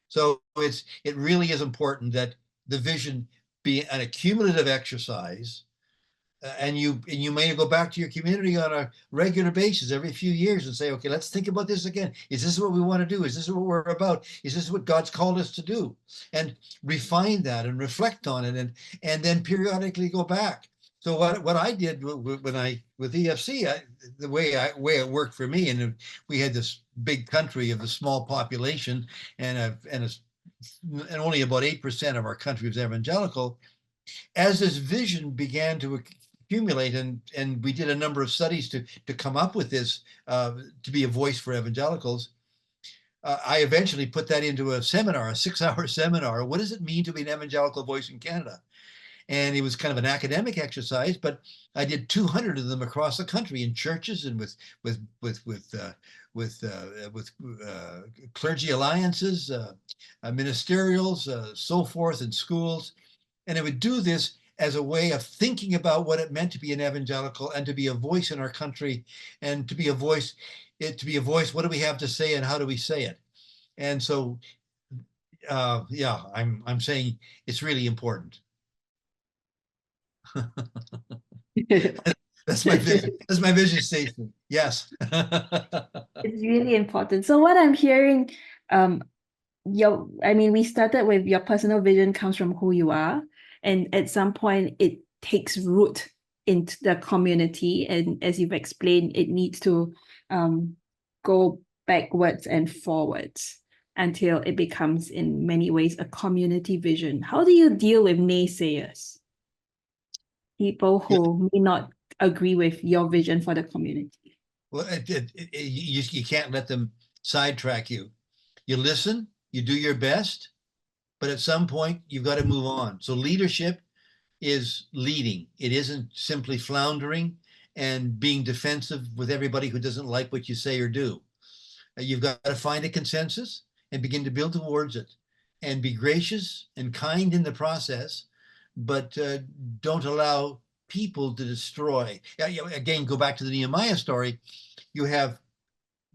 So it really is important that the vision be an accumulative exercise, and you may go back to your community on a regular basis every few years and say, okay, let's think about this again. Is this what we want to do? Is this what we're about? Is this what God's called us to do? And refine that and reflect on it, and then periodically go back. So what I did when I with EFC, the way it worked for me, and we had this big country of a small population, and only about 8% of our country was evangelical. As this vision began to accumulate, and we did a number of studies to come up with this, to be a voice for evangelicals, I eventually put that into a seminar, a 6-hour seminar. What does it mean to be an evangelical voice in Canada? And it was kind of an academic exercise, but I did 200 of them across the country in churches and with clergy alliances, ministerials, so forth, in schools. And I would do this as a way of thinking about what it meant to be an evangelical and to be a voice in our country, and to be a voice, what do we have to say and how do we say it? And so, yeah, I'm saying it's really important. That's my vision. That's my vision statement. Yes. It's really important. So what I'm hearing, we started with your personal vision comes from who you are, and at some point it takes root into the community, and as you've explained, it needs to go backwards and forwards until it becomes, in many ways, a community vision. How do you deal with naysayers? People who may not agree with your vision for the community. Well, you can't let them sidetrack you. You listen, you do your best, but at some point you've got to move on. So leadership is leading. It isn't simply floundering and being defensive with everybody who doesn't like what you say or do. You've got to find a consensus and begin to build towards it, and be gracious and kind in the process, but don't allow people to destroy. Again, go back to the Nehemiah story. You have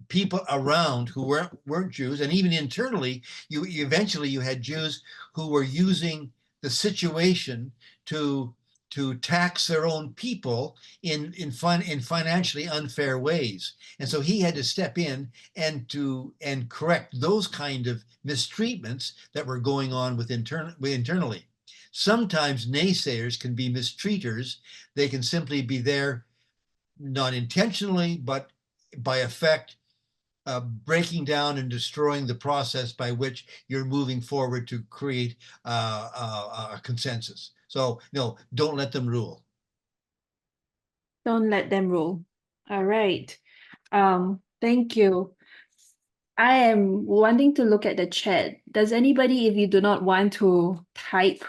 people around who weren't Jews, and even internally, you eventually had Jews who were using the situation to to tax their own people in financially unfair ways. And so he had to step in and correct those kind of mistreatments that were going on internally. Sometimes naysayers can be mistreaters. They can simply be there not intentionally, but by effect, breaking down and destroying the process by which you're moving forward to create a consensus. So no, don't let them rule. Don't let them rule. All right. Thank you. I am wanting to look at the chat. Does anybody, if you do not want to type,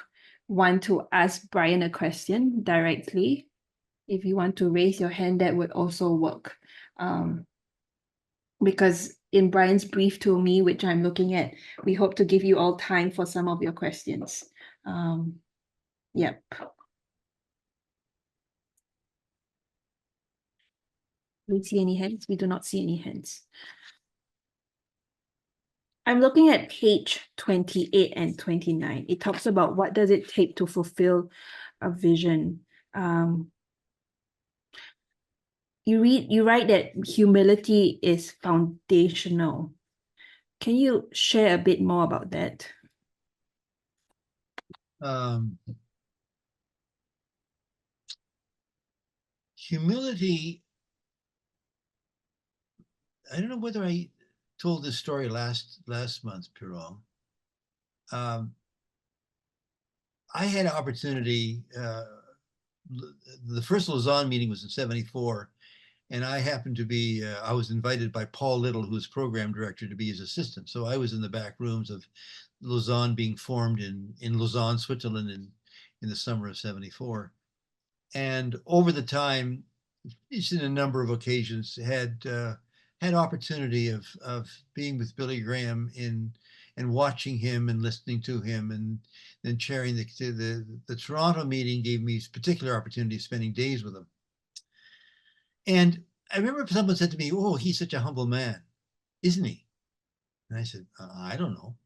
want to ask Brian a question directly? If you want to raise your hand, that would also work. Because in Brian's brief to me, which I'm looking at, we hope to give you all time for some of your questions. Yep. Do we see any hands? We do not see any hands. I'm looking at page 28 and 29. It talks about what does it take to fulfill a vision. You write that humility is foundational. Can you share a bit more about that? Humility, I don't know whether I told this story last month, Pirong. I had an opportunity, the first Lausanne meeting was in 74, and I happened to be, I was invited by Paul Little, who was program director, to be his assistant. So I was in the back rooms of Lausanne being formed in Lausanne, Switzerland in the summer of 74. And over the time, just in a number of occasions, had opportunity of being with Billy Graham and watching him and listening to him, and then chairing the Toronto meeting gave me particular opportunity of spending days with him. And I remember someone said to me, "Oh, he's such a humble man, isn't he?" And I said, "I don't know.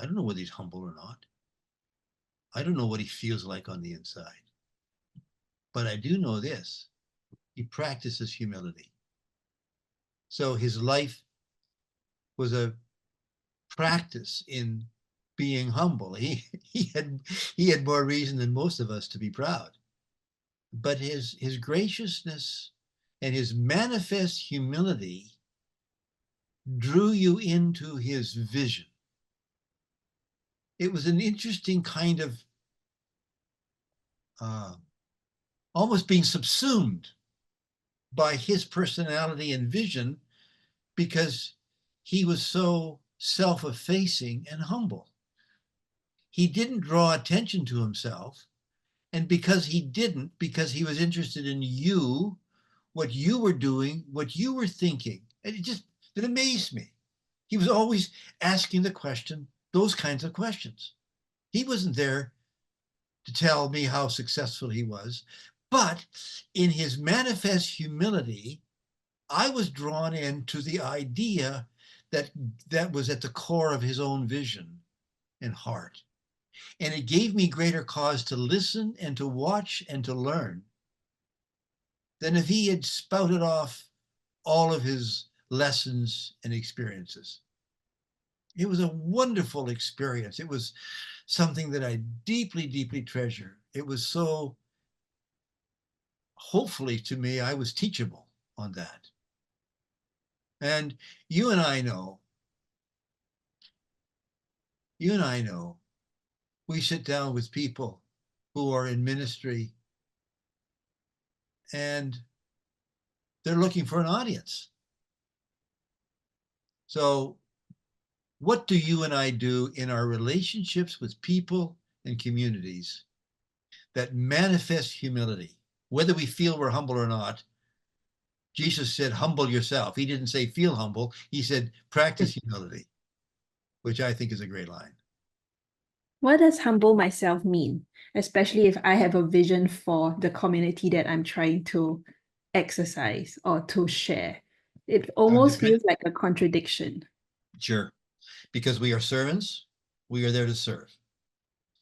I don't know whether he's humble or not. I don't know what he feels like on the inside. But I do know this. He practices humility." So his life was a practice in being humble. He had more reason than most of us to be proud. But his graciousness and his manifest humility drew you into his vision. It was an interesting kind of almost being subsumed by his personality and vision, because he was so self-effacing and humble. He didn't draw attention to himself. And because he was interested in you, what you were doing, what you were thinking. And it amazed me. He was always asking those kinds of questions. He wasn't there to tell me how successful he was, but in his manifest humility, I was drawn into the idea that was at the core of his own vision and heart. And it gave me greater cause to listen and to watch and to learn than if he had spouted off all of his lessons and experiences. It was a wonderful experience. It was something that I deeply, deeply treasure. It was so, hopefully to me, I was teachable on that. And you and I know, we sit down with people who are in ministry and they're looking for an audience. So what do you and I do in our relationships with people and communities that manifest humility? Whether we feel we're humble or not, Jesus said, humble yourself. He didn't say feel humble. He said, practice humility, which I think is a great line. What does humble myself mean? Especially if I have a vision for the community that I'm trying to exercise or to share. It almost feels like a contradiction. Sure. Because we are servants, we are there to serve.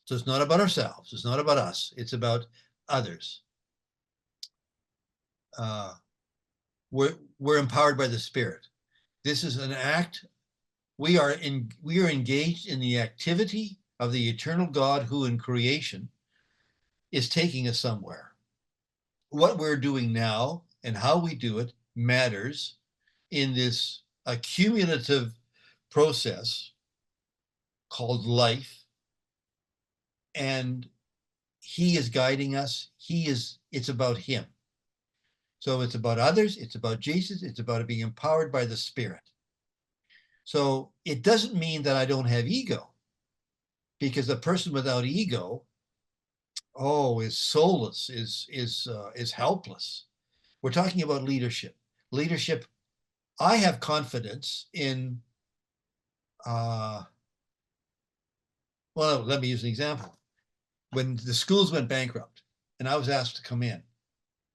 So it's not about ourselves. It's not about us. It's about others. We're empowered by the Spirit. This is an act. We are engaged in the activity of the eternal God who in creation is taking us somewhere. What we're doing now and how we do it matters in this accumulative process called life. And he is guiding us. It's about him. So it's about others, it's about Jesus, it's about being empowered by the Spirit. So it doesn't mean that I don't have ego, because a person without ego, is soulless, is helpless. We're talking about leadership. Leadership, I have confidence in, well, let me use an example. When the schools went bankrupt and I was asked to come in,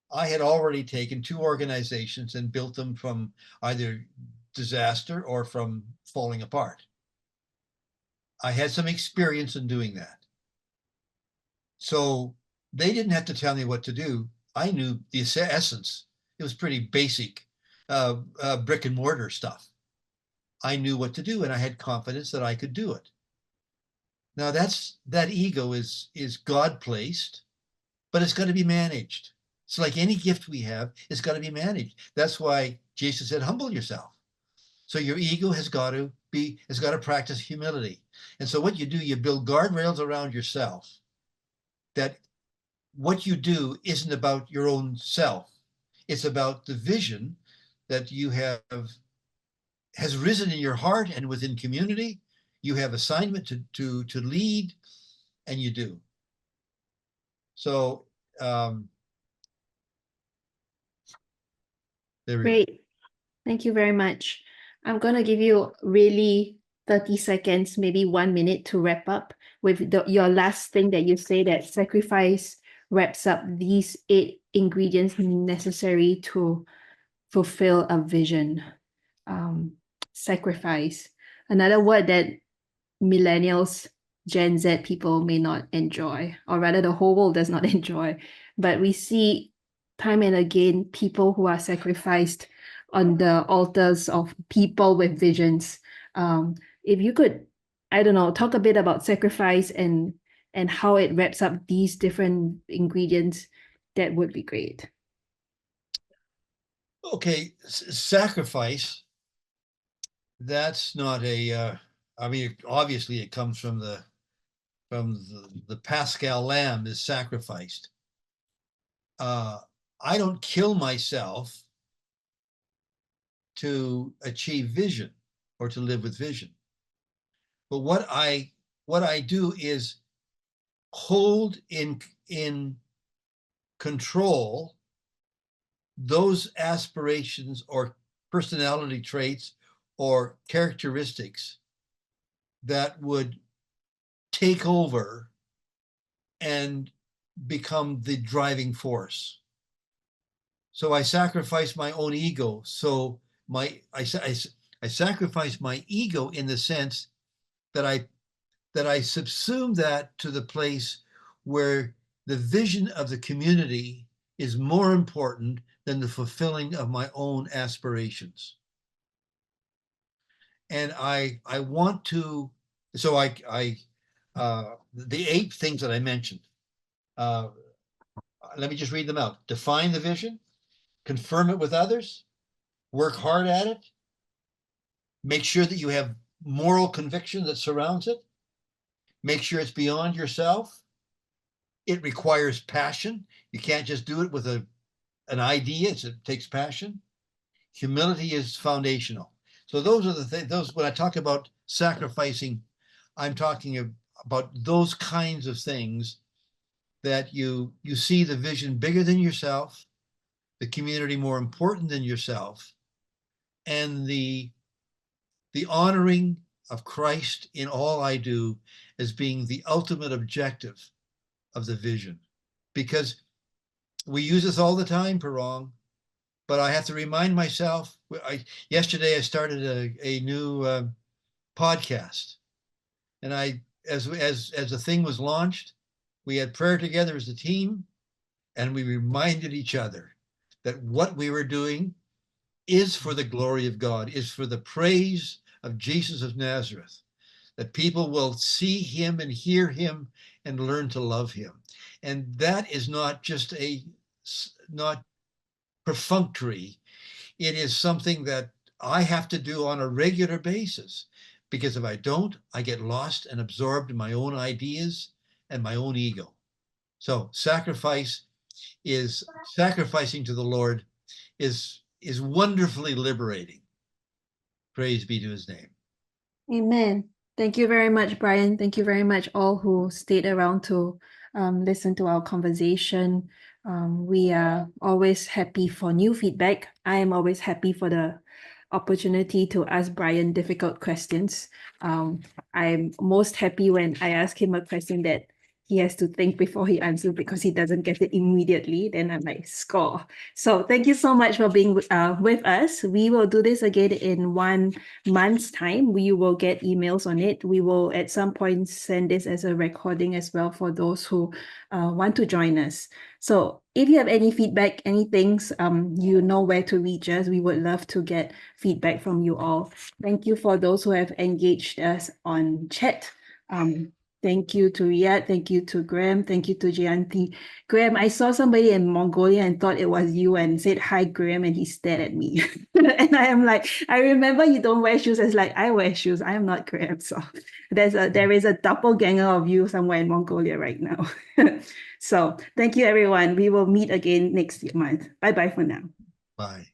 I had already taken 2 organizations and built them from either disaster or from falling apart. I had some experience in doing that. So they didn't have to tell me what to do. I knew the essence. It was pretty basic brick and mortar stuff. I knew what to do and I had confidence that I could do it. Now that ego is God placed, but it's got to be managed. It's like any gift we have, it's got to be managed. That's why Jesus said, humble yourself. So your ego has got to practice humility. And so what you do, you build guardrails around yourself, that what you do isn't about your own self. It's about the vision that you have has risen in your heart and within community. You have assignment to lead, and you do. So there we go. Great. Thank you very much. I'm going to give you really 30 seconds, maybe 1 minute to wrap up with your last thing that you say, that sacrifice wraps up these 8 ingredients necessary to fulfill a vision. Sacrifice. Another word that millennials, Gen Z people may not enjoy, or rather the whole world does not enjoy. But we see time and again people who are sacrificed on the altars of people with visions. If you could, I don't know, talk a bit about sacrifice and how it wraps up these different ingredients, that would be great. Okay, sacrifice. That's not a. I mean, obviously, it comes from the Paschal lamb is sacrificed. I don't kill myself to achieve vision or to live with vision. But what I do is hold in control those aspirations or personality traits or characteristics that would take over and become the driving force. So I sacrifice my own ego. So I sacrifice my ego in the sense that I subsume that to the place where the vision of the community is more important than the fulfilling of my own aspirations. And I want to, so the 8 things that I mentioned, let me just read them out. Define the vision, confirm it with others, work hard at it, make sure that you have moral conviction that surrounds it, make sure it's beyond yourself. It requires passion. You can't just do it with an idea. It takes passion. Humility is foundational. So those are the things. When I talk about sacrificing, I'm talking about those kinds of things that you see the vision bigger than yourself, the community more important than yourself, and the honoring of Christ in all I do as being the ultimate objective of the vision. Because we use this all the time, Parong, but I have to remind myself. Yesterday I started a new podcast, and as the thing was launched, we had prayer together as a team. and we reminded each other that what we were doing is for the glory of God, is for the praise of Jesus of Nazareth, that people will see him and hear him and learn to love him. And that is not just not perfunctory. It is something that I have to do on a regular basis, because if I don't, I get lost and absorbed in my own ideas and my own ego. So sacrificing to the Lord is wonderfully liberating. Praise be to his name. Amen. Thank you very much, Brian. Thank you very much, all who stayed around to listen to our conversation. We are always happy for new feedback. I am always happy for the opportunity to ask Brian difficult questions. I'm most happy when I ask him a question that he has to think before he answers, because he doesn't get it immediately. Then I'm like, score. So thank you so much for being with us. We will do this again in 1 month's time. We will get emails on it. We will at some point send this as a recording as well for those who want to join us. So if you have any feedback, any things, you know where to reach us. We would love to get feedback from you all. Thank you for those who have engaged us on chat. Thank you to Riyad. Thank you to Graham. Thank you to Jayanti. Graham, I saw somebody in Mongolia and thought it was you and said, "Hi, Graham," and he stared at me. And I am like, I remember you don't wear shoes. It's like, I wear shoes. I am not Graham. So there is a doppelganger of you somewhere in Mongolia right now. So thank you, everyone. We will meet again next month. Bye-bye for now. Bye.